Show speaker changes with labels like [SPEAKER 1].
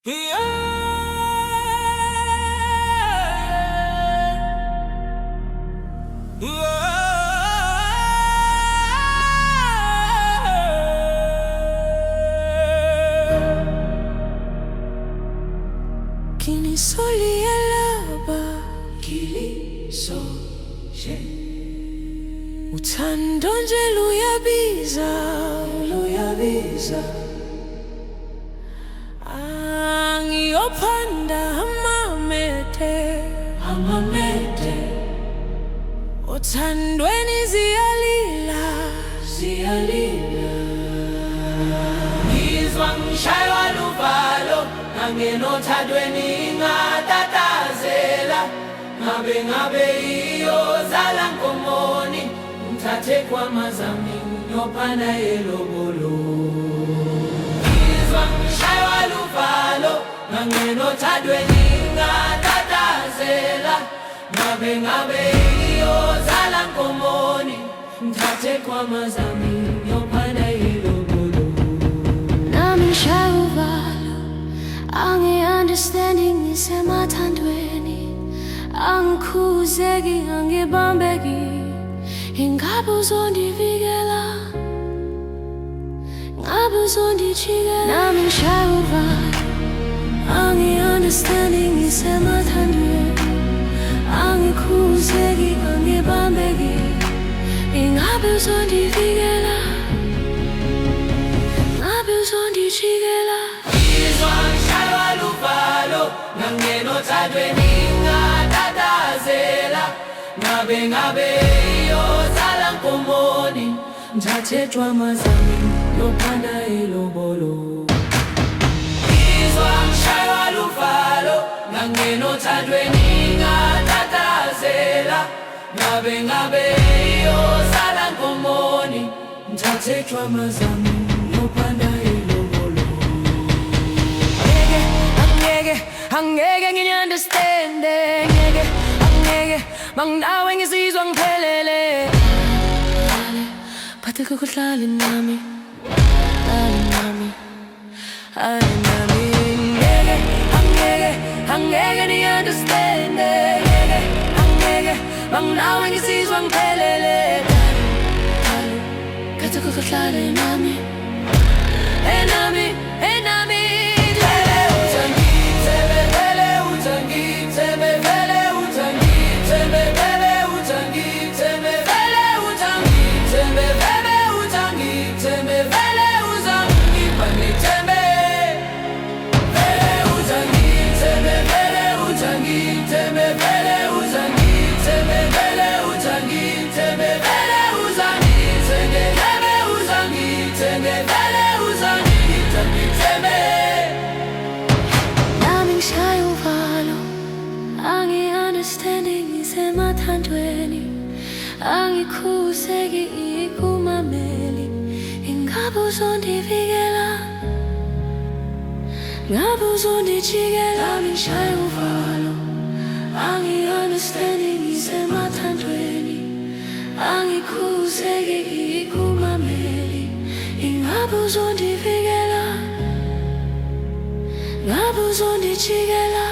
[SPEAKER 1] Kinisolia laba kilisoje uthando nje luyabiza angiyophanda amamete othandweni ziyalila ngizwa ngishaywa luvalo nangenothandweni ngatatazela ngabe iyozala nkomoni ngithathe kwamazami ngiyophanda elobolo. Ngizwa ngishaywa luvalo nangenothandweni ngatatazela ngabe iyozala nkomoni ngithathe kwamazami ngiyophanda elobolo.
[SPEAKER 2] Nami ngishaywa uvalo angi-understanding ngisemathandweni angikhuzeki angibambeki ingabe uzondivikela ngabe uzondijikela. Nami ngishaywa uvalo angi-understanding ngisemathandweni angikhuzeki angibambeki ingabe uzondivikela ngabe uzondijikela.
[SPEAKER 1] Ngizwa ngishaywa luvalo nangenothandweni ngatatazela ngabe iyozala nkomoni ngithathe kwamazami ngiyophanda elobolo. Ngizwa ngishaywa luvalo nangenothandweni ngatatazela ngabe iyozala nkomoni ngithathe kwamazami ngiyophanda elobolo. Angeke ngini-understande, angeke manginawe ngizizwa ngiphelele. Bathi-ke kuhlale nami, angeke ni-understande, angeke manginawe ngizizwa ngiphelele. Bathi-ke kuhlale nami, nami.
[SPEAKER 2] Nami ngishaywa uvalo angi-understanding ngisemathandweni angikhuzeki ikumameli ingabe uzondivikela ngabe uzondijikela. Nami ngishaywa uvalo angi-understanding ngisemathandweni angikhuzeki ikumameli ingabe uzondivikela ngabe uzondijikela.